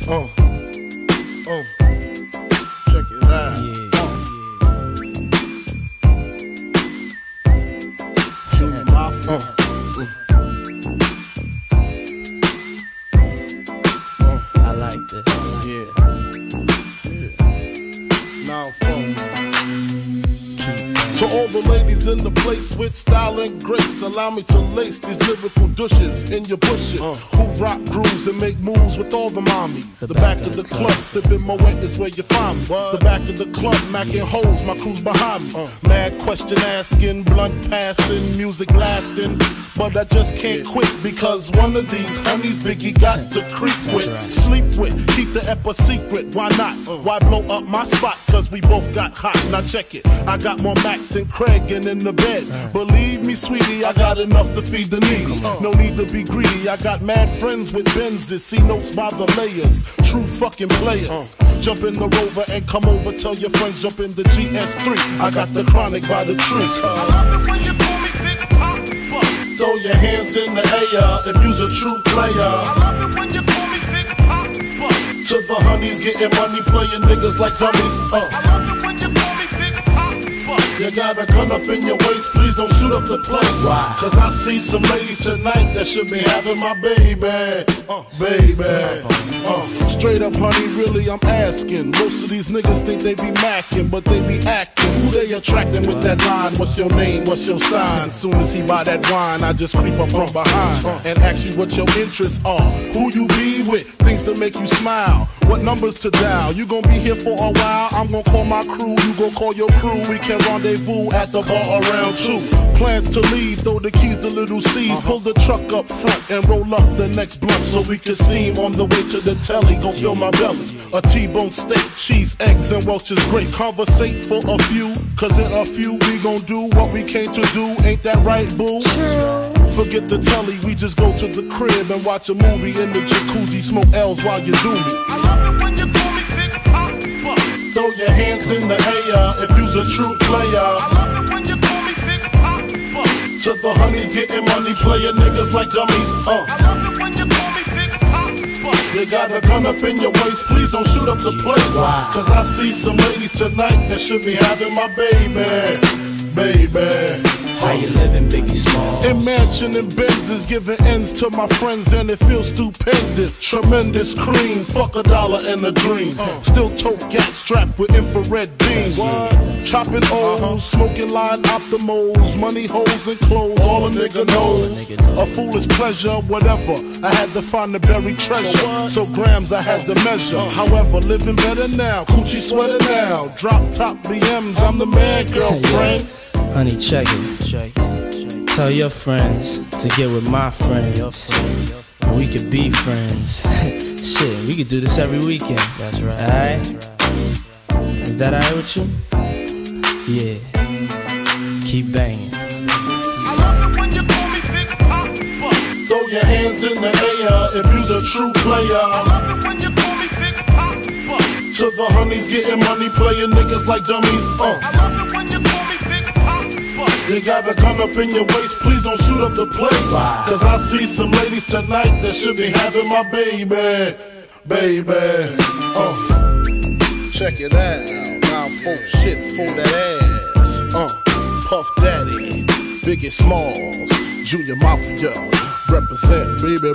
Check it out. Junior Mafia. I like this. Now to all the ladies in the place with style and grace, allow me to lace these lyrical douches in your bushes who rock grooves and make moves with all the mommies. The back of the club, sipping Moet is where you find me. The back of the club, macking holes, my crew's behind me. Mad question asking, blunt passing, music lasting. But I just can't quit because one of these honeys Biggie got to creep with, sleep with, keep the ep a secret. Why not? Why blow up my spot? Cause we both got hot. Now check it. I got more Mac than Craig and in the bed. Believe me, sweetie, I got enough to feed the needy. No need to be greedy. I got mad friends with Benzes, see notes by the layers. True fucking players. Jump in the Rover and come over. Tell your friends jump in the GS3. I got the chronic by the tree. I love it when you call me Big Papa. Throw your hands in the air if you's a true player. I love it when you call me Big Papa. To the honeys getting money, playing niggas like dummies. I love it when you call me Big Papa. You got a gun up in your waist, please don't shoot up the place. Cause I see some ladies tonight that should be having my baby. Straight up, honey, really I'm asking. Most of these niggas think they be macking, but they be acting. Who they attracting with that line? What's your name? What's your sign? Soon as he buy that wine, I just creep up from behind and ask you what your interests are. Who you be with? Things to make you smile. What numbers to dial? You gon' be here for a while. I'm gon' call my crew. You gon' call your crew. We can rendezvous at the bar around 2. Plans to leave, throw the keys to little C's. Pull the truck up front and roll up the next blunt so we can steam on the way to the telly. Gon' fill my belly. A T-bone steak, cheese, eggs, and Welch's grape. Conversate for a few, cause in a few we gon' do what we came to do. Ain't that right, boo? Forget the telly, we just go to the crib and watch a movie in the jacuzzi. Smoke L's while you do me. I love it when you call me Big Papa. Throw your hands in the air if you's a true player. I love it when you call me Big Papa. To the honeys getting money, playing niggas like dummies. I love it when you call me Big Papa. You got a gun up in your waist, please don't shoot up the place. Cause I see some ladies tonight that should be having my baby. How you living, Biggie Smalls? In mansion and Benzes, giving ends to my friends and it feels stupendous. Tremendous cream, fuck $1 and a dream. Still tote gat strapped with infrared beams. Chopping O's, smoking line optimals, money holes and clothes, all a nigga knows. A foolish pleasure, whatever. I had to find the buried treasure, so grams I had to measure. However, living better now, coochie sweater now. Drop top BMs, I'm the man, girlfriend. Honey, check it. Tell your friends to get with my friends. And we could be friends. Shit, we could do this every weekend. That's right. Alright? Is that alright with you? Yeah. Keep banging. I love it when you call me Big Papa. Throw your hands in the air if you's a true player. I love it when you call me Big Papa. To the honeys getting money, playing niggas like dummies. I love it when you call me Big Papa. You got a gun up in your waist, please don't shoot up the place. Cause I see some ladies tonight that should be having my baby. Check it out. Now folk shit for that ass. Puff Daddy, Biggie Smalls, Junior Mafia, represent baby.